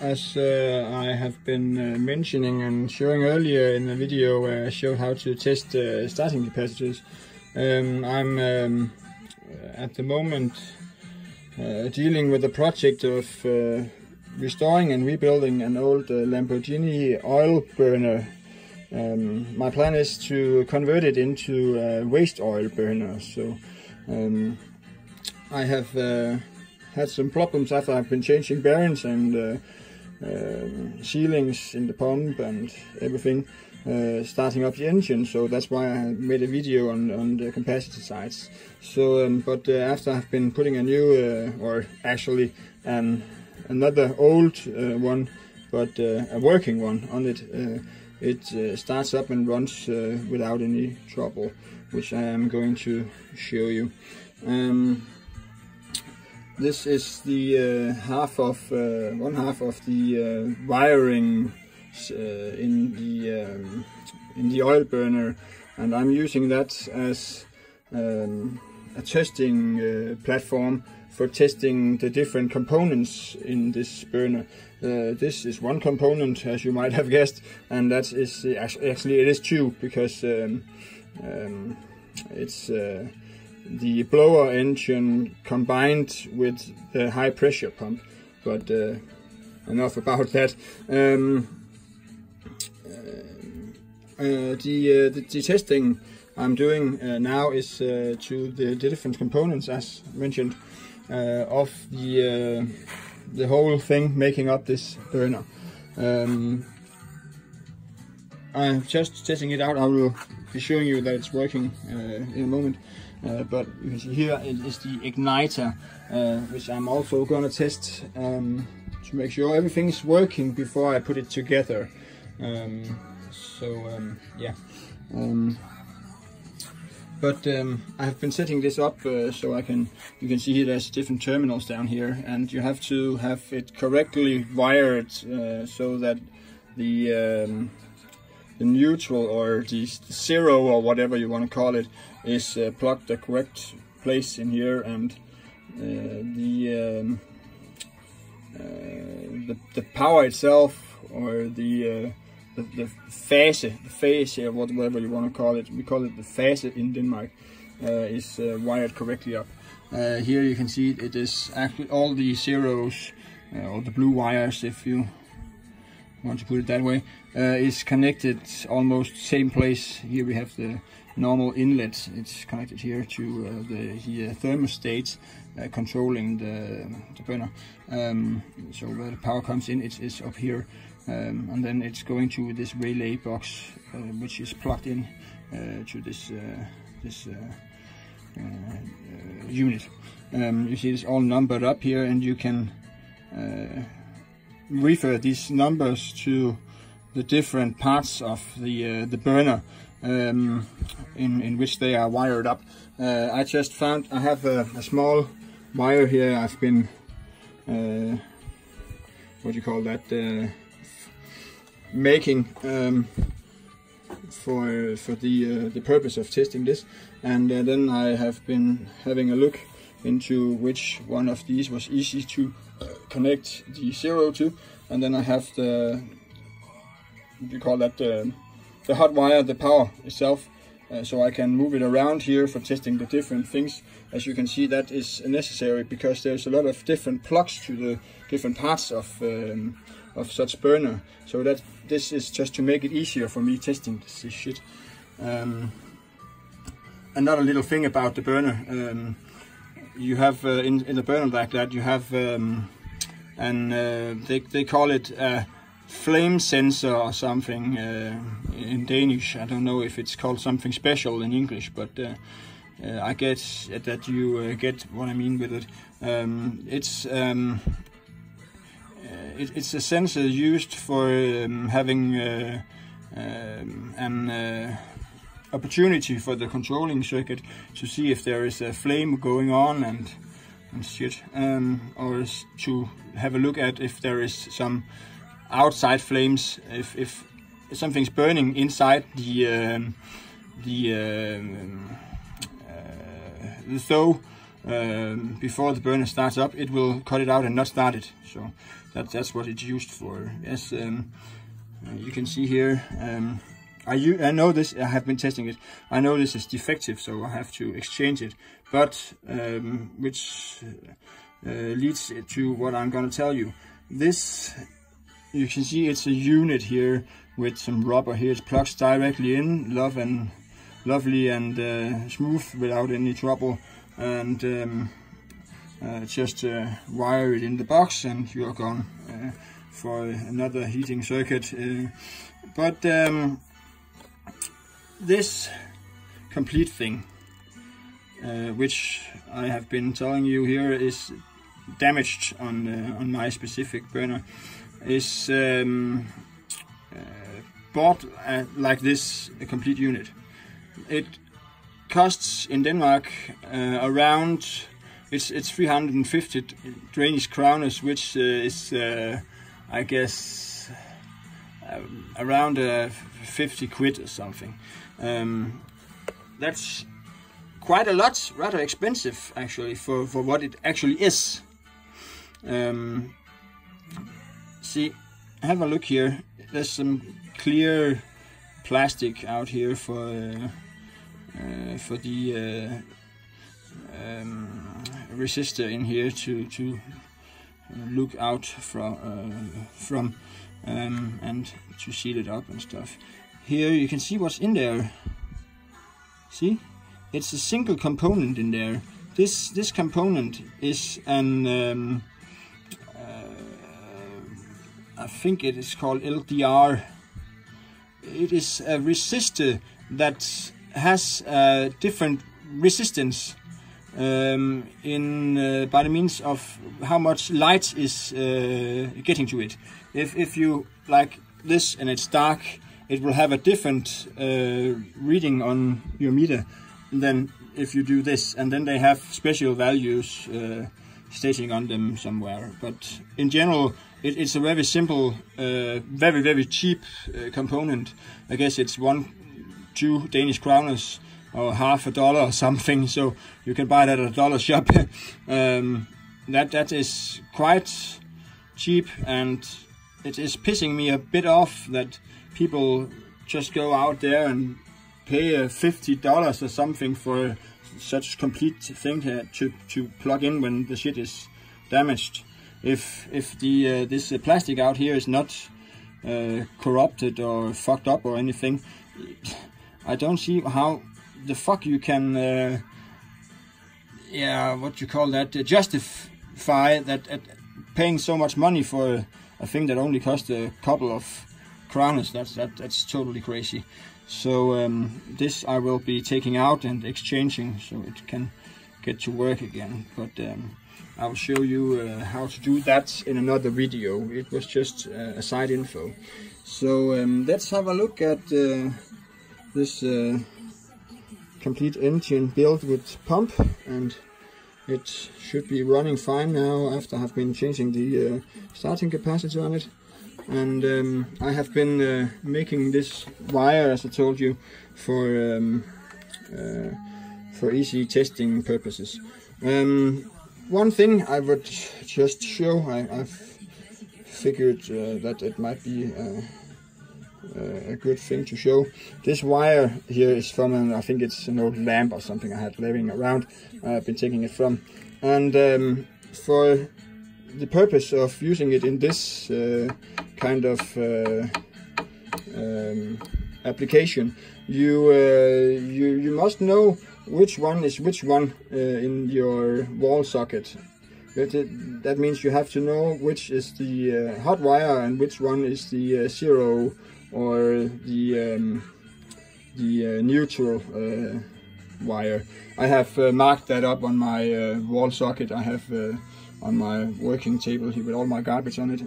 As I have been mentioning and showing earlier in the video where I showed how to test starting capacitors, I'm at the moment dealing with the project of restoring and rebuilding an old Lamborghini oil burner. My plan is to convert it into a waste oil burner. So I have had some problems after I've been changing bearings and sealings in the pump and everything, starting up the engine. So that's why I made a video on the capacitor sides. So but after I've been putting a new or actually another old one, but a working one on it, it starts up and runs without any trouble, which I am going to show you. This is the one half of the wiring in the oil burner, and I'm using that as a testing platform for testing the different components in this burner. This is one component, as you might have guessed, and that is actually it is two, because it's the blower engine combined with the high pressure pump. But enough about that. The testing I'm doing now is to the different components, as mentioned, of the whole thing making up this burner. I'm just testing it out. I will be showing you that it's working in a moment. But you can see here it is the igniter, which I'm also going to test to make sure everything's working before I put it together. Yeah. But I have been setting this up so you can see there's different terminals down here, and you have to have it correctly wired so that the neutral or the zero or whatever you want to call it is plugged the correct place in here, and the power itself, or the phase, or whatever you want to call it, we call it the phase in Denmark, is wired correctly up. Here you can see it is actually all the zeros, or the blue wires, if you want to put it that way, is connected almost same place. Here we have the normal inlet. It's connected here to the thermostat controlling the burner. So where the power comes in, it's up here, and then it's going to this relay box, which is plugged in to this unit. You see it's all numbered up here, and you can refer these numbers to the different parts of the burner in which they are wired up. I just found I have a small wire here. I've been what do you call that, making for the purpose of testing this, and then I have been having a look into which one of these was easy to connect the zero to, and then I have the, what do you call that, the hot wire, the power itself, so I can move it around here for testing the different things. As you can see, that is necessary because there's a lot of different plugs to the different parts of such burner, so that this is just to make it easier for me testing this shit. Another little thing about the burner, you have in the burner like that, you have they call it a flame sensor or something in Danish. I don't know if it's called something special in English, but I guess that you get what I mean with it. It's a sensor used for having an opportunity for the controlling circuit to see if there is a flame going on and shit, or to have a look at if there is some outside flames, if something's burning inside the stove before the burner starts up, it will cut it out and not start it. So That's what it's used for. Yes, you can see here. I know this. I have been testing it. I know this is defective, so I have to exchange it. But which leads to what I'm going to tell you. This, you can see, it's a unit here with some rubber here. It plugs directly in, lovely and smooth without any trouble. And just wire it in the box, and you are gone for another heating circuit. But this complete thing, which I have been telling you here is damaged on my specific burner, is bought like this, a complete unit. It costs in Denmark around, it's 350 Danish kroners, which is I guess around 50 quid or something. That's quite a lot, rather expensive actually for what it actually is. See, have a look here. There's some clear plastic out here for the resistor in here to look out from and to seal it up and stuff. Here you can see what's in there. See, it's a single component in there. This component is an I think it is called LDR. It is a resistor that has different resistance by the means of how much light is getting to it. If you like this and it's dark, it will have a different reading on your meter than if you do this, and then they have special values stating on them somewhere. But in general, it's a very simple, very cheap component. I guess it's 1-2 Danish kroners or half a dollar or something, so you can buy that at a dollar shop. That is quite cheap, and it is pissing me a bit off that people just go out there and pay $50 or something for such complete thing to plug in when the shit is damaged. If this plastic out here is not corrupted or fucked up or anything, I don't see how the fuck you can what you call that, justify that paying so much money for a thing that only cost a couple of kroners. That's totally crazy. So this I will be taking out and exchanging so it can get to work again. But I will show you how to do that in another video. It was just a side info. So let's have a look at this complete engine built with pump, and it should be running fine now after I've been changing the starting capacitor on it. And I have been making this wire, as I told you, for easy testing purposes. One thing I would just show, I've figured that it might be a good thing to show. This wire here is from I think it's an old lamp or something I had laying around. I've been taking it from, and for the purpose of using it in this kind of application, you must know which one is which one in your wall socket. That means you have to know which is the hot wire and which one is the zero or the neutral wire. I have marked that up on my wall socket. I have on my working table here with all my garbage on it.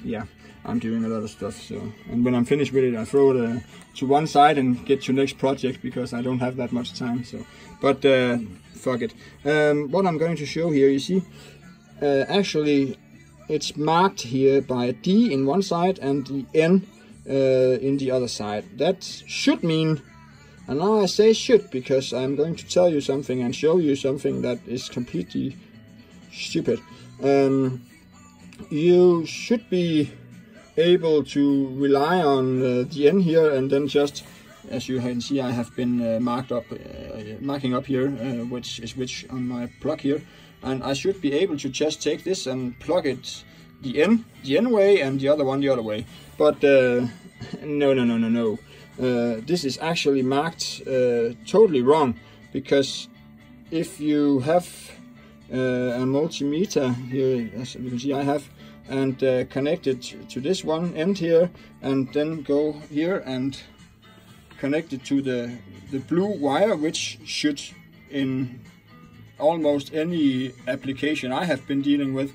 Yeah, I'm doing a lot of stuff. So, and when I'm finished with it, I throw it to one side and get to next project because I don't have that much time. So, but fuck it. What I'm going to show here, you see, actually it's marked here by a D in one side and the N in the other side. That should mean, and now I say should because I'm going to tell you something and show you something that is completely stupid. you should be able to rely on the N here, and then just, as you can see, I have been marking up here which is which on my plug here, and I should be able to just take this and plug it the N way and the other one the other way. But no. This is actually marked totally wrong, because if you have a multimeter here, as you can see I have, and connect it to this one end here, and then go here and connect it to the blue wire, which should, in almost any application I have been dealing with,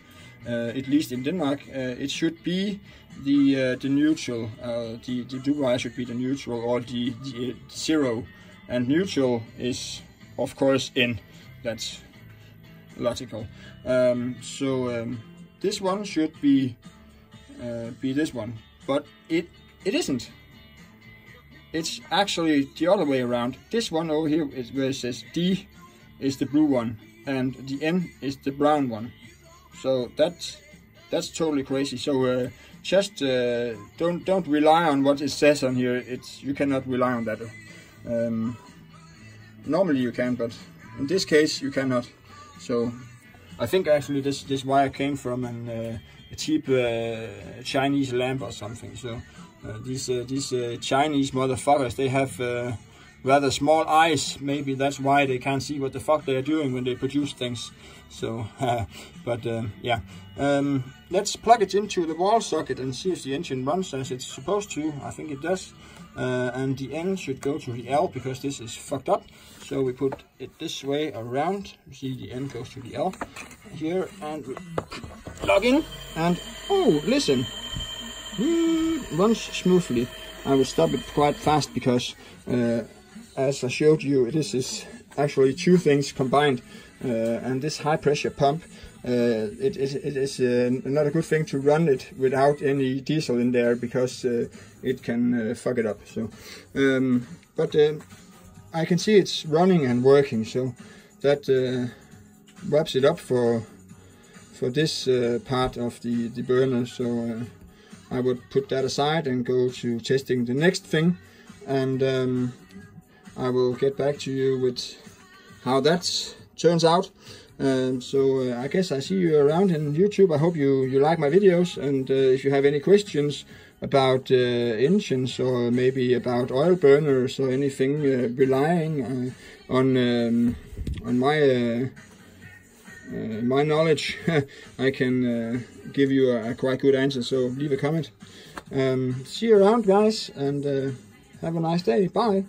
at least in Denmark, it should be the neutral. The blue wire should be the neutral, or the zero, and neutral is of course in. That's logical. This one should be this one, but it isn't. It's actually the other way around. This one over here is where it says D is the blue one, and the N is the brown one. So that's totally crazy. So just don't rely on what it says on here. You cannot rely on that. Normally you can, but in this case you cannot. So I think actually this wire came from a cheap Chinese lamp or something. So these Chinese motherfuckers, they have rather small eyes. Maybe that's why they can't see what the fuck they are doing when they produce things. So yeah, let's plug it into the wall socket and see if the engine runs as it's supposed to. I think it does. And the N should go to the L, because this is fucked up. So we put it this way around. You see the N goes to the L here, and we plug in, and oh, listen, runs smoothly. I will stop it quite fast, because as I showed you, this is actually two things combined, and this high pressure pump, it is not a good thing to run it without any diesel in there, because it can fuck it up. So but I can see it's running and working, so that wraps it up for this part of the burner. So I would put that aside and go to testing the next thing, and I will get back to you with how that turns out. So I guess I see you around in YouTube. I hope you like my videos, and if you have any questions about engines, or maybe about oil burners, or anything relying on my my knowledge, I can give you a quite good answer. So leave a comment. See you around, guys, and have a nice day. Bye.